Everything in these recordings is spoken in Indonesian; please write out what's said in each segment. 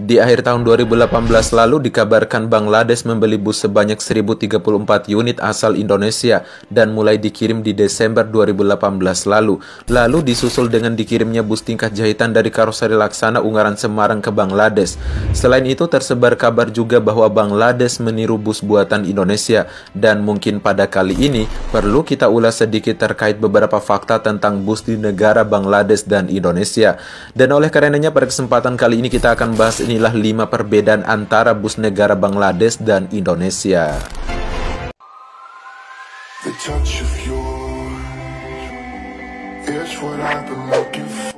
Di akhir tahun 2018 lalu dikabarkan Bangladesh membeli bus sebanyak 1034 unit asal Indonesia dan mulai dikirim di Desember 2018 lalu. Lalu disusul dengan dikirimnya bus tingkat jahitan dari Karoseri Laksana Ungaran Semarang ke Bangladesh. Selain itu tersebar kabar juga bahwa Bangladesh meniru bus buatan Indonesia, dan mungkin pada kali ini perlu kita ulas sedikit terkait beberapa fakta tentang bus di negara Bangladesh dan Indonesia. Dan oleh karenanya pada kesempatan kali ini kita akan bahas inilah 5 perbedaan antara bus negara Bangladesh dan Indonesia.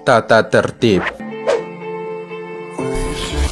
Tata tertib.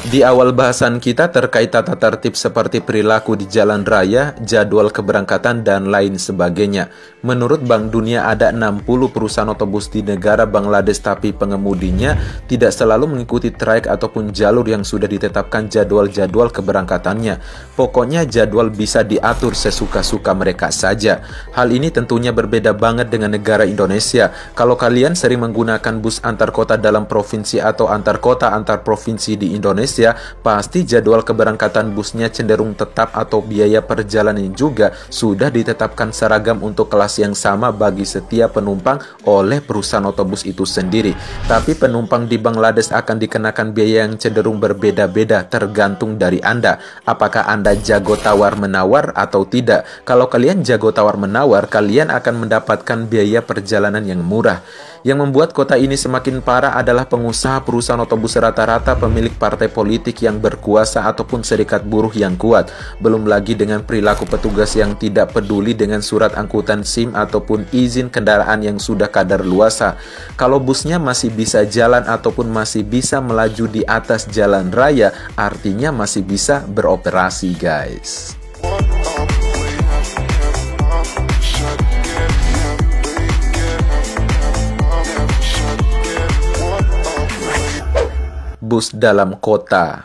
Di awal bahasan kita terkait tata tertib seperti perilaku di jalan raya, jadwal keberangkatan, dan lain sebagainya. Menurut Bank Dunia ada 60 perusahaan otobus di negara Bangladesh, tapi pengemudinya tidak selalu mengikuti trayek ataupun jalur yang sudah ditetapkan jadwal-jadwal keberangkatannya. Pokoknya jadwal bisa diatur sesuka-suka mereka saja. Hal ini tentunya berbeda banget dengan negara Indonesia. Kalau kalian sering menggunakan bus antar kota dalam provinsi atau antar kota antar provinsi di Indonesia, pasti jadwal keberangkatan busnya cenderung tetap atau biaya perjalanan juga sudah ditetapkan seragam untuk kelas yang sama bagi setiap penumpang oleh perusahaan otobus itu sendiri. Tapi penumpang di Bangladesh akan dikenakan biaya yang cenderung berbeda-beda tergantung dari Anda. Apakah Anda jago tawar-menawar atau tidak? Kalau kalian jago tawar-menawar, kalian akan mendapatkan biaya perjalanan yang murah. Yang membuat kota ini semakin parah adalah pengusaha perusahaan otobus rata-rata pemilik partai politik yang berkuasa ataupun serikat buruh yang kuat. Belum lagi dengan perilaku petugas yang tidak peduli dengan surat angkutan SIM ataupun izin kendaraan yang sudah kadaluarsa. Kalau busnya masih bisa jalan ataupun masih bisa melaju di atas jalan raya, artinya masih bisa beroperasi, guys. Bus dalam kota.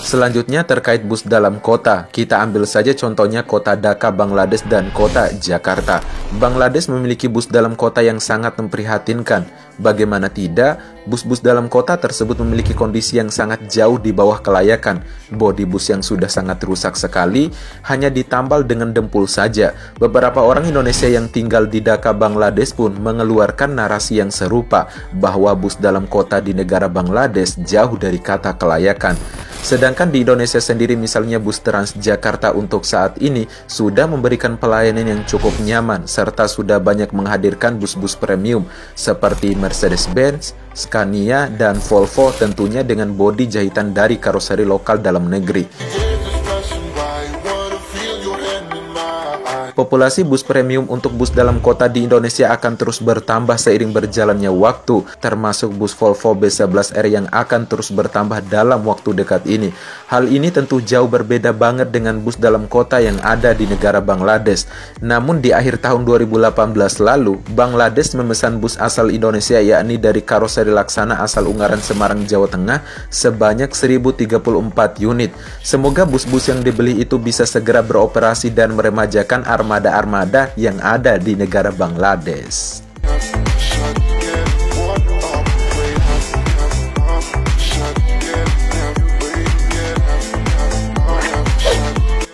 Selanjutnya terkait bus dalam kota, kita ambil saja contohnya kota Dhaka, Bangladesh dan kota Jakarta. Bangladesh memiliki bus dalam kota yang sangat memprihatinkan. Bagaimana tidak, bus-bus dalam kota tersebut memiliki kondisi yang sangat jauh di bawah kelayakan. Bodi bus yang sudah sangat rusak sekali, hanya ditambal dengan dempul saja. Beberapa orang Indonesia yang tinggal di Dhaka, Bangladesh pun mengeluarkan narasi yang serupa, bahwa bus dalam kota di negara Bangladesh jauh dari kata kelayakan. Sedangkan di Indonesia sendiri misalnya bus Transjakarta untuk saat ini sudah memberikan pelayanan yang cukup nyaman serta sudah banyak menghadirkan bus-bus premium seperti Mercedes-Benz, Scania, dan Volvo, tentunya dengan bodi jahitan dari karoseri lokal dalam negeri. Populasi bus premium untuk bus dalam kota di Indonesia akan terus bertambah seiring berjalannya waktu, termasuk bus Volvo B11R yang akan terus bertambah dalam waktu dekat ini. Hal ini tentu jauh berbeda banget dengan bus dalam kota yang ada di negara Bangladesh. Namun di akhir tahun 2018 lalu, Bangladesh memesan bus asal Indonesia yakni dari Karoseri Laksana asal Ungaran Semarang, Jawa Tengah sebanyak 1034 unit. Semoga bus-bus yang dibeli itu bisa segera beroperasi dan meremajakan armada-armada yang ada di negara Bangladesh.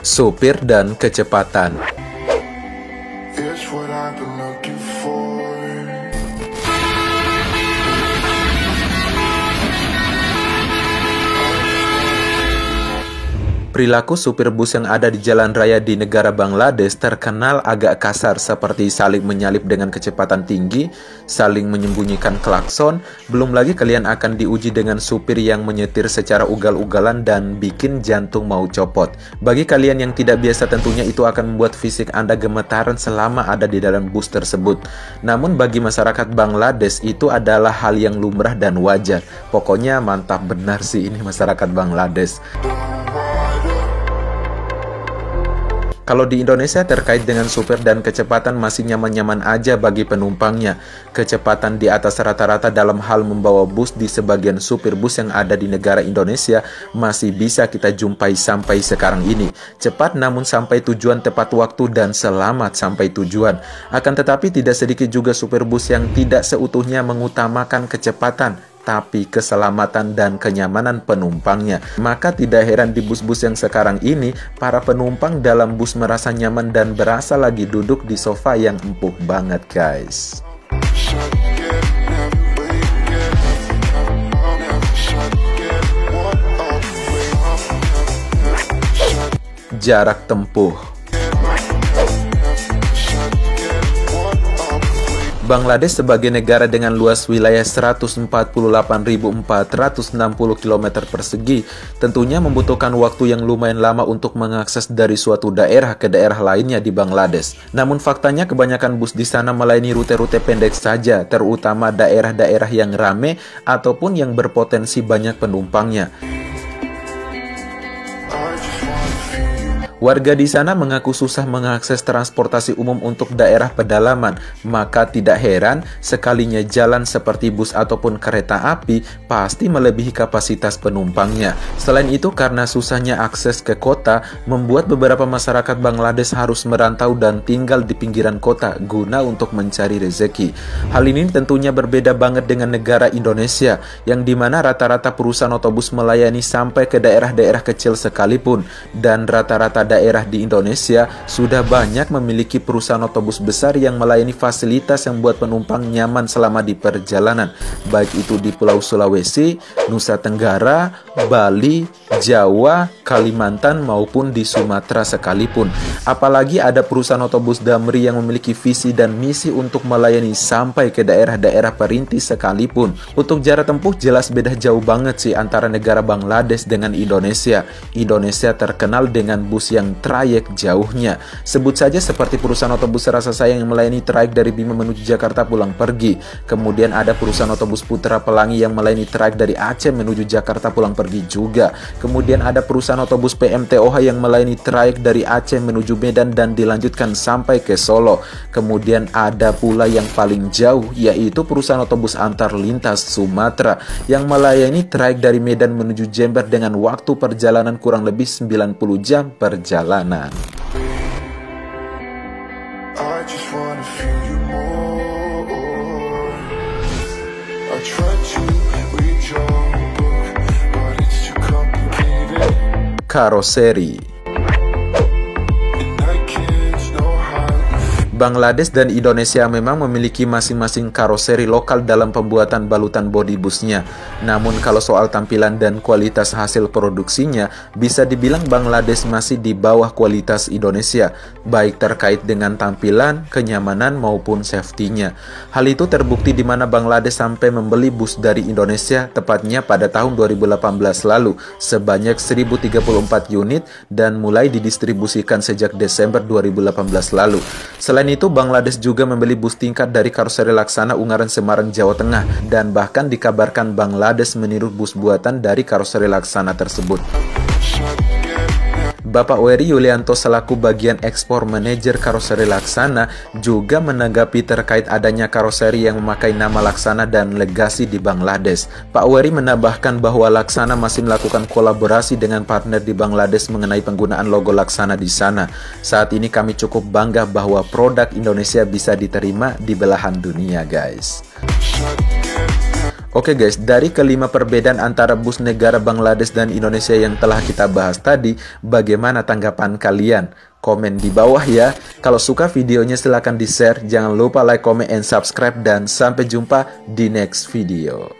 Supir dan kecepatan. Perilaku supir bus yang ada di jalan raya di negara Bangladesh terkenal agak kasar, seperti saling menyalip dengan kecepatan tinggi, saling menyembunyikan klakson, belum lagi kalian akan diuji dengan supir yang menyetir secara ugal-ugalan dan bikin jantung mau copot. Bagi kalian yang tidak biasa tentunya itu akan membuat fisik Anda gemetaran selama ada di dalam bus tersebut. Namun bagi masyarakat Bangladesh itu adalah hal yang lumrah dan wajar. Pokoknya mantap benar sih ini masyarakat Bangladesh. Kalau di Indonesia terkait dengan supir dan kecepatan masih nyaman-nyaman aja bagi penumpangnya. Kecepatan di atas rata-rata dalam hal membawa bus di sebagian supir bus yang ada di negara Indonesia masih bisa kita jumpai sampai sekarang ini. Cepat namun sampai tujuan tepat waktu dan selamat sampai tujuan. Akan tetapi tidak sedikit juga supir bus yang tidak seutuhnya mengutamakan kecepatan, tapi keselamatan dan kenyamanan penumpangnya. Maka tidak heran di bus-bus yang sekarang ini, para penumpang dalam bus merasa nyaman dan berasa lagi duduk di sofa yang empuk banget guys. Jarak tempuh. Bangladesh sebagai negara dengan luas wilayah 148.460 km persegi tentunya membutuhkan waktu yang lumayan lama untuk mengakses dari suatu daerah ke daerah lainnya di Bangladesh. Namun faktanya kebanyakan bus di sana melayani rute-rute pendek saja, terutama daerah-daerah yang ramai ataupun yang berpotensi banyak penumpangnya. Warga di sana mengaku susah mengakses transportasi umum untuk daerah pedalaman, maka tidak heran sekalinya jalan seperti bus ataupun kereta api pasti melebihi kapasitas penumpangnya. Selain itu, karena susahnya akses ke kota, membuat beberapa masyarakat Bangladesh harus merantau dan tinggal di pinggiran kota guna untuk mencari rezeki. Hal ini tentunya berbeda banget dengan negara Indonesia, yang dimana rata-rata perusahaan otobus melayani sampai ke daerah-daerah kecil sekalipun, dan rata-rata daerah di Indonesia sudah banyak memiliki perusahaan otobus besar yang melayani fasilitas yang membuat penumpang nyaman selama di perjalanan, baik itu di Pulau Sulawesi, Nusa Tenggara, Bali, Jawa, Kalimantan maupun di Sumatera sekalipun. Apalagi ada perusahaan otobus Damri yang memiliki visi dan misi untuk melayani sampai ke daerah-daerah perintis sekalipun. Untuk jarak tempuh jelas beda jauh banget sih antara negara Bangladesh dengan Indonesia. Indonesia terkenal dengan bus yang trayek jauhnya. Sebut saja seperti perusahaan otobus Rasa Sayang yang melayani trayek dari Bima menuju Jakarta pulang pergi. Kemudian ada perusahaan otobus Putra Pelangi yang melayani trayek dari Aceh menuju Jakarta pulang pergi juga. Kemudian ada perusahaan otobus PMTOH yang melayani trayek dari Aceh menuju Medan dan dilanjutkan sampai ke Solo. Kemudian ada pula yang paling jauh, yaitu perusahaan otobus antar lintas Sumatera yang melayani trayek dari Medan menuju Jember dengan waktu perjalanan kurang lebih 90 jam perjalanan. Karoseri. Bangladesh dan Indonesia memang memiliki masing-masing karoseri lokal dalam pembuatan balutan bodi busnya. Namun kalau soal tampilan dan kualitas hasil produksinya, bisa dibilang Bangladesh masih di bawah kualitas Indonesia, baik terkait dengan tampilan, kenyamanan maupun safety-nya. Hal itu terbukti di mana Bangladesh sampai membeli bus dari Indonesia tepatnya pada tahun 2018 lalu sebanyak 1034 unit dan mulai didistribusikan sejak Desember 2018 lalu. Selain itu, Bangladesh juga membeli bus tingkat dari karoseri Laksana Ungaran Semarang, Jawa Tengah, dan bahkan dikabarkan Bangladesh meniru bus buatan dari karoseri Laksana tersebut. Bapak Weri Yulianto selaku bagian ekspor manajer karoseri Laksana juga menanggapi terkait adanya karoseri yang memakai nama Laksana dan Legasi di Bangladesh. Pak Weri menambahkan bahwa Laksana masih melakukan kolaborasi dengan partner di Bangladesh mengenai penggunaan logo Laksana di sana. Saat ini kami cukup bangga bahwa produk Indonesia bisa diterima di belahan dunia, guys. Oke guys, dari kelima perbedaan antara bus negara Bangladesh dan Indonesia yang telah kita bahas tadi, bagaimana tanggapan kalian? Komen di bawah ya. Kalau suka videonya silahkan di-share, jangan lupa like, comment, and subscribe, dan sampai jumpa di next video.